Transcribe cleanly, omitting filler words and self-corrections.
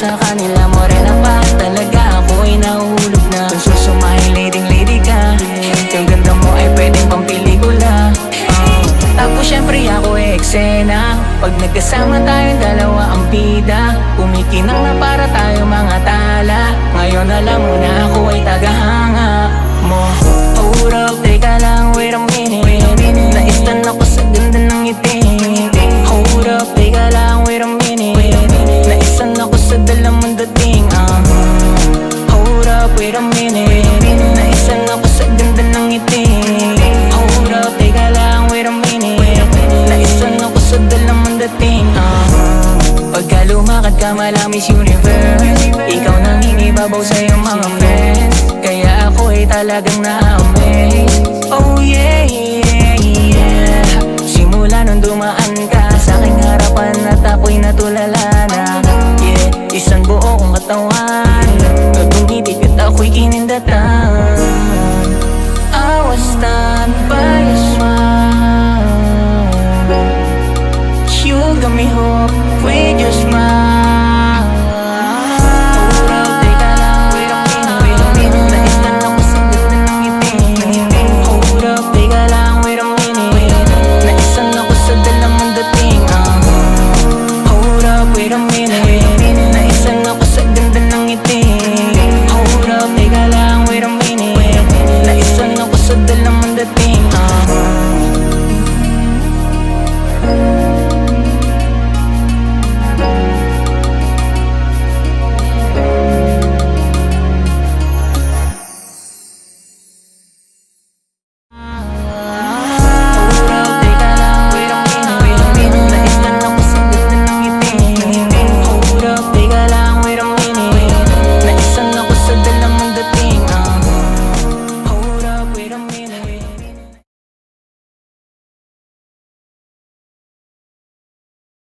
sa kanila, morena pa talaga. Ako ay nahuhulog na. Kung susumahin, lady ka. Yung ganda mo ay pwedeng pampelikula. Tapos syempre ako ay eksena. Pag nagkasama tayong dalawa ang bida, kumikinang na para tayo mga tala. Ngayon alam mo na ako ay tagahanga mo. Hold up, teka lang, wait a minute. Naistan ako sa ganda ng ngiti. Hold up, teka lang, wait a minute. Naistan ako sa dala mong dating. Hold up, wait a minute. Naistan ako sa ganda ng ngiti. Hold up, teka lang, wait a minute. Naistan ako sa dala mong dating. Pagka lumakad ka malang Miss Universe, ikaw nang inibabaw sa iyong mga friends. Kaya ako ay talagang na-amaze. Oh yeah, yeah, yeah. Simula nung dumaan